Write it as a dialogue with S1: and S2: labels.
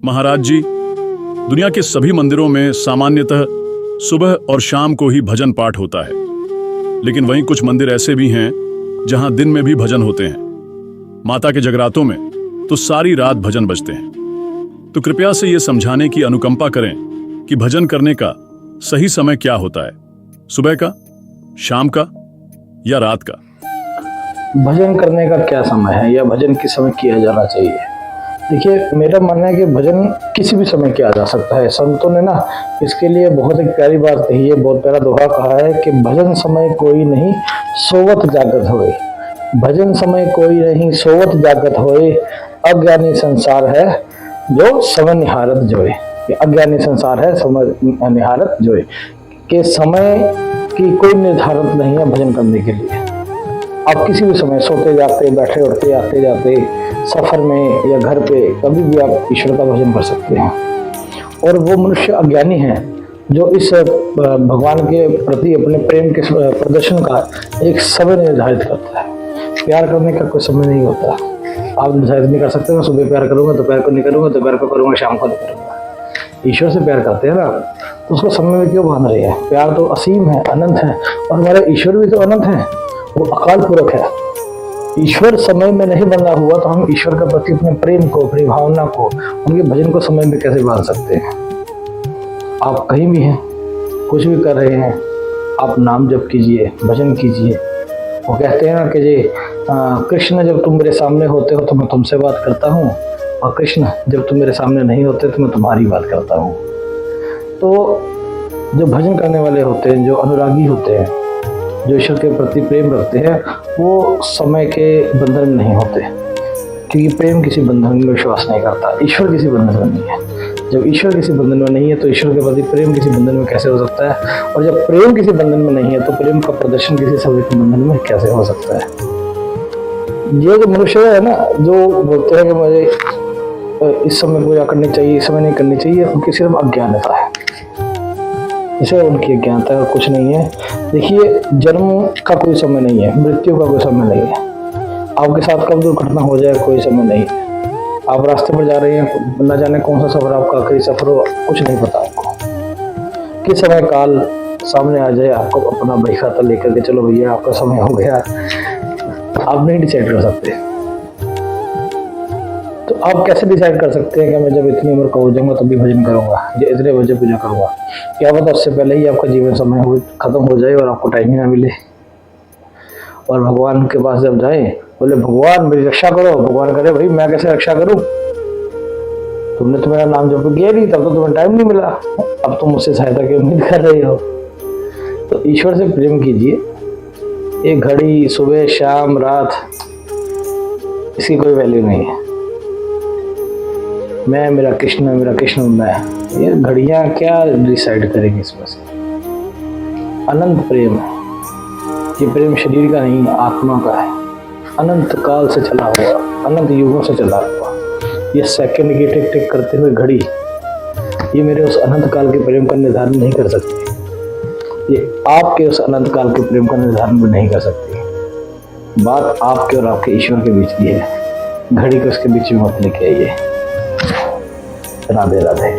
S1: महाराज जी, दुनिया के सभी मंदिरों में सामान्यतः सुबह और शाम को ही भजन पाठ होता है, लेकिन वहीं कुछ मंदिर ऐसे भी हैं जहां दिन में भी भजन होते हैं। माता के जगरातों में तो सारी रात भजन बजते हैं। तो कृपया से ये समझाने की अनुकंपा करें कि भजन करने का सही समय क्या होता है, सुबह का, शाम का या रात का।
S2: भजन करने का क्या समय है या भजन किस समय किया जाना चाहिए। देखिए, मेरा मानना है कि भजन किसी भी समय किया जा सकता है। संतों ने ना इसके लिए बहुत एक प्यारी बात कही है, बहुत प्यारा दोहा कहा है कि भजन समय कोई नहीं सोवत जागत होए। भजन समय कोई नहीं सोवत जागत होए, अज्ञानी संसार है जो समय निहारत जोए। ये अज्ञानी संसार है समय निहारत जोए के समय की कोई निर्धारित नहीं है भजन करने के लिए। आप किसी भी समय सोते जाते, बैठे उठते, आते जाते, सफर में या घर पे, कभी भी आप ईश्वर का भजन कर सकते हैं। और वो मनुष्य अज्ञानी है जो इस भगवान के प्रति अपने प्रेम के प्रदर्शन का एक समय निर्धारित करता है। प्यार करने का कोई समय नहीं होता। आप निर्धारित नहीं कर सकते, मैं सुबह प्यार करूंगा, दोपहर को नहीं करूंगा, दोपहर को करूंगा, शाम को नहीं करूंगा। ईश्वर से प्यार करते हैं ना, तो उसको समय में क्यों बांध रहे हैं। प्यार तो असीम है, अनंत है, और हमारे ईश्वर भी तो अनंत है, वो अकाल पुरख है। ईश्वर समय में नहीं बंधा हुआ तो हम ईश्वर के प्रति अपने प्रेम को, अपनी भावना को, उनके भजन को समय में कैसे बांध सकते हैं। आप कहीं भी हैं, कुछ भी कर रहे हैं, आप नाम जप कीजिए, भजन कीजिए। वो कहते हैं ना कि जी कृष्ण जब तुम मेरे सामने होते हो तो मैं तुमसे बात करता हूँ, और कृष्ण जब तुम मेरे सामने नहीं होते तो मैं तुम्हारी बात करता हूँ। तो जो भजन करने वाले होते हैं, जो अनुरागी होते हैं, जो ईश्वर के प्रति प्रेम रखते हैं, वो समय के बंधन में नहीं होते, क्योंकि प्रेम किसी बंधन में विश्वास नहीं करता। ईश्वर किसी बंधन में नहीं है। जब ईश्वर किसी बंधन में नहीं है तो ईश्वर के प्रति प्रेम किसी बंधन में कैसे हो सकता है। और जब प्रेम किसी बंधन में नहीं है तो प्रेम का प्रदर्शन किसी समय के बंधन में कैसे हो सकता है। ये जो मनुष्य है ना, जो बोलते हैं कि मुझे इस समय पूजा करनी चाहिए, इस समय नहीं करनी चाहिए, उनकी सिर्फ अज्ञानता है। इसे उनकी अज्ञानता और कुछ नहीं है। देखिए, जन्म का कोई समय नहीं है, मृत्यु का कोई समय नहीं है, आपके साथ कब दुर्घटना हो जाए कोई समय नहीं है। आप रास्ते पर जा रहे हैं, न जाने कौन सा सफर आपका आखिरी सफर हो, कुछ नहीं पता आपको। किस समय काल सामने आ जाए, आपको अपना बही खाता लेकर के चलो भैया आपका समय हो गया, आप नहीं डिसाइड कर सकते। तो आप कैसे डिसाइड कर सकते हैं कि मैं जब इतनी उम्र का हो जाऊंगा तभी भजन करूंगा, इतने बजे पूजा करूंगा। क्या पता उससे पहले ही आपका जीवन समय खत्म हो जाए और आपको टाइम ही ना मिले। और भगवान के पास जब जाए, बोले भगवान मेरी रक्षा करो, भगवान करे भाई मैं कैसे रक्षा करूं, तुमने तो मेरा नाम जप किया नहीं, तब तो तुम्हें टाइम नहीं मिला, अब तुम मुझसे सहायता की उम्मीद कर रहे हो। तो ईश्वर से प्रेम कीजिए। एक घड़ी, सुबह, शाम, रात, इसकी कोई वैल्यू नहीं है। मैं, मेरा कृष्ण मैं, ये घड़ियां क्या डिसाइड करेंगी इसमें से। अनंत प्रेम है ये, प्रेम शरीर का नहीं आत्मा का है, अनंत काल से चला हुआ, अनंत युगों से चला हुआ। ये सेकंड की टिक टिक करते हुए घड़ी, ये मेरे उस अनंत काल के प्रेम का निर्धारण नहीं कर सकती। ये आपके उस अनंत काल के प्रेम का निर्धारण भी नहीं कर सकती। बात आपके और आपके ईश्वर के बीच की है, घड़ी को उसके बीच में मत लेके आइए। राधे राधे।